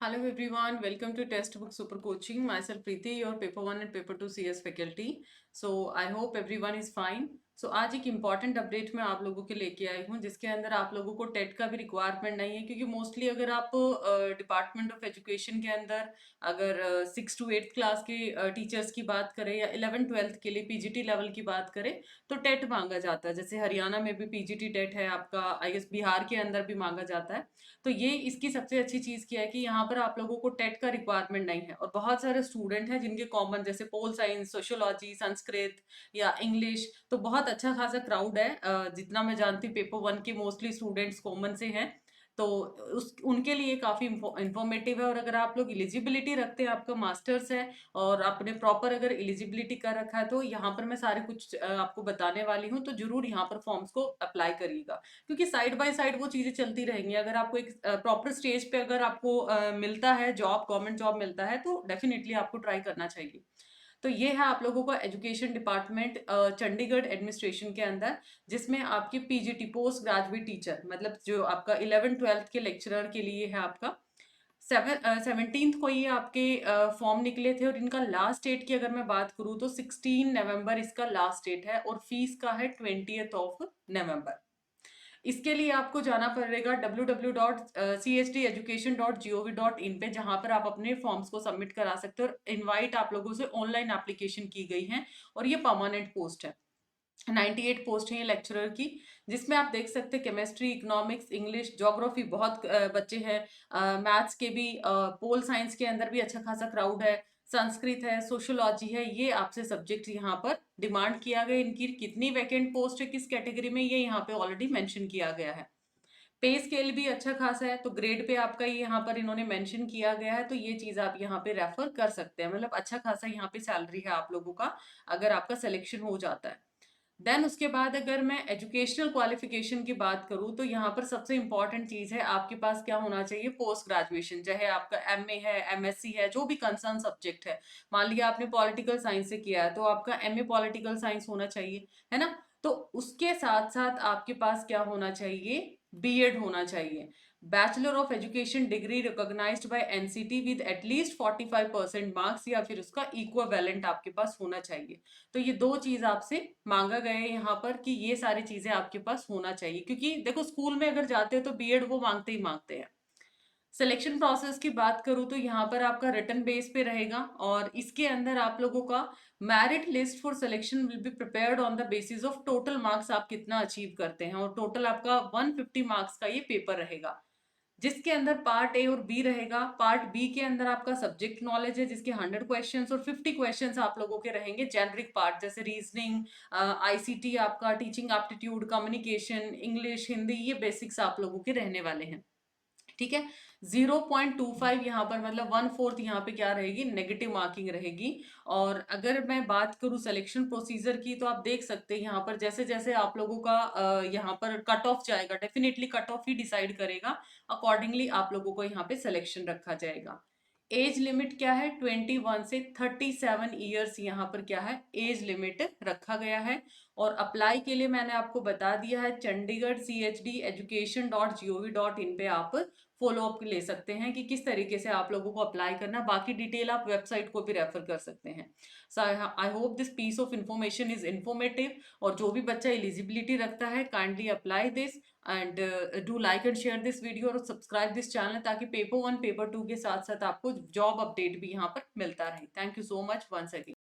Hello everyone, welcome to Textbook Super Coaching. Myself Preeti, your paper 1 and paper 2 CS faculty. So I hope everyone is fine. So आज एक important update मैं आप लोगों के लेके आई हूँ जिसके अंदर आप लोगों को टेट का भी रिक्वायरमेंट नहीं है, क्योंकि मोस्टली अगर आप डिपार्टमेंट ऑफ एजुकेशन के अंदर अगर 6 to 8 क्लास के टीचर्स की बात करें या 11th 12th के लिए पीजीटी लेवल की बात करें तो टेट मांगा जाता है। जैसे हरियाणा में भी पीजीटी टेट है, आपका आई गेस बिहार के अंदर भी मांगा जाता है। तो ये इसकी सबसे अच्छी चीज़ क्या है कि यहाँ पर आप लोगों को टेट का रिक्वायरमेंट नहीं है, और बहुत सारे स्टूडेंट हैं जिनके कॉमन जैसे पोल साइंस, सोशियोलॉजी, संस्कृत या इंग्लिश, तो बहुत अच्छा खासा क्राउड है। जितना मैं जानती हूँ पेपर 1 के मोस्टली स्टूडेंट्स कॉमन से हैं, तो उस उनके लिए काफ़ी इंफॉर्मेटिव है। और अगर आप लोग एलिजिबिलिटी रखते हैं, आपका मास्टर्स है और आपने प्रॉपर अगर एलिजिबिलिटी कर रखा है, तो यहाँ पर मैं सारे कुछ आपको बताने वाली हूँ, तो जरूर यहाँ पर फॉर्म्स को अप्लाई करिएगा, क्योंकि साइड बाय साइड वो चीज़ें चलती रहेंगी। अगर आपको एक प्रॉपर स्टेज पे अगर आपको मिलता है जॉब, गवर्नमेंट जॉब मिलता है, तो डेफिनेटली आपको ट्राई करना चाहिए। तो ये है आप लोगों का एजुकेशन डिपार्टमेंट चंडीगढ़ एडमिनिस्ट्रेशन के अंदर, जिसमें आपकी पीजीटी पोस्ट ग्रेजुएट टीचर, मतलब जो आपका 11th 12th के लेक्चरर के लिए है आपका 17th को ये आपके फॉर्म निकले थे। और इनका लास्ट डेट की अगर मैं बात करूँ तो 16 नवंबर इसका लास्ट डेट है, और फीस का है 20th November। इसके लिए आपको जाना पड़ेगा www.chdeducation.gov.in पे, जहां पर आप अपने फॉर्म्स को सबमिट करा सकते हो। और इनवाइट आप लोगों से ऑनलाइन एप्लीकेशन की गई है, और ये परमानेंट पोस्ट है। 98 पोस्ट है ये लेक्चरर की, जिसमें आप देख सकते हैं केमिस्ट्री, इकोनॉमिक्स, इंग्लिश, ज्योग्राफी बहुत बच्चे हैं, मैथ्स के भी, पोल साइंस के अंदर भी अच्छा खासा क्राउड है, संस्कृत है, सोशियोलॉजी है। ये आपसे सब्जेक्ट यहाँ पर डिमांड किया गया। इनकी कितनी वैकेंट पोस्ट है, किस कैटेगरी में, ये यहाँ पे ऑलरेडी मेंशन किया गया है। पे स्केल भी अच्छा खासा है, तो ग्रेड पे आपका ये यहाँ पर इन्होंने मेंशन किया गया है, तो ये चीज आप यहाँ पे रेफर कर सकते हैं। मतलब अच्छा खासा यहाँ पे सैलरी है आप लोगों का, अगर आपका सिलेक्शन हो जाता है। देन उसके बाद अगर मैं एजुकेशनल क्वालिफिकेशन की बात करूँ, तो यहाँ पर सबसे इंपॉर्टेंट चीज़ है आपके पास क्या होना चाहिए, पोस्ट ग्रेजुएशन। चाहे आपका एमए है, एमएससी है, जो भी कंसर्न सब्जेक्ट है। मान लिया आपने पॉलिटिकल साइंस से किया है, तो आपका एमए पॉलिटिकल साइंस होना चाहिए, है ना। तो उसके साथ साथ आपके पास क्या होना चाहिए, बीएड होना चाहिए। Bachelor of education degree recognised by NCT with at least 45% marks, या फिर उसका इक्विवेलेंट आपके पास होना चाहिए। तो ये दो चीज आपसे मांगा गया है यहाँ पर, कि ये सारी चीजें आपके पास होना चाहिए, क्योंकि देखो स्कूल में अगर जाते हो तो बीएड वो मांगते ही मांगते हैं। सिलेक्शन प्रोसेस की बात करूँ तो यहाँ पर आपका रिटर्न बेस पे रहेगा, और इसके अंदर आप लोगों का merit list for selection will be prepared on the basis of total marks आप कितना अचीव करते हैं। और टोटल आपका 150 मार्क्स का ये पेपर रहेगा, जिसके अंदर पार्ट ए और बी रहेगा। पार्ट बी के अंदर आपका सब्जेक्ट नॉलेज है, जिसके 100 क्वेश्चंस और 50 क्वेश्चंस आप लोगों के रहेंगे जेनरिक पार्ट, जैसे रीजनिंग, आईसीटी, आपका teaching aptitude, communication, English, Hindi, ये बेसिक्स आप लोगों के रहने वाले हैं। ठीक है। 0.25 यहाँ पर, मतलब 1/4 यहाँ पे क्या रहेगी, नेगेटिव मार्किंग रहेगी। और अगर मैं बात करूँ सिलेक्शन प्रोसीजर की, तो आप देख सकते हैं यहाँ पर जैसे जैसे आप लोगों का यहाँ पर कट ऑफ जाएगा, डेफिनेटली कट ऑफ ही डिसाइड करेगा, अकॉर्डिंगली आप लोगों को यहाँ पे सिलेक्शन रखा जाएगा। एज लिमिट क्या है, 21 से 37 ईयर्स यहाँ पर क्या है, एज लिमिट रखा गया है। और अप्लाई के लिए मैंने आपको बता दिया है, चंडीगढ़ CHD education.gov.in पे आप फॉलो अप ले सकते हैं कि किस तरीके से आप लोगों को अप्लाई करना। बाकी डिटेल आप वेबसाइट को भी रेफर कर सकते हैं। So I hope this piece of information is informative, और जो भी बच्चा एलिजिबिलिटी रखता है kindly apply this, and do like and share this video और सब्सक्राइब दिस चैनल, ताकि पेपर 1 पेपर 2 के साथ साथ आपको जॉब अपडेट भी यहाँ पर मिलता रहे। Thank you so much once again.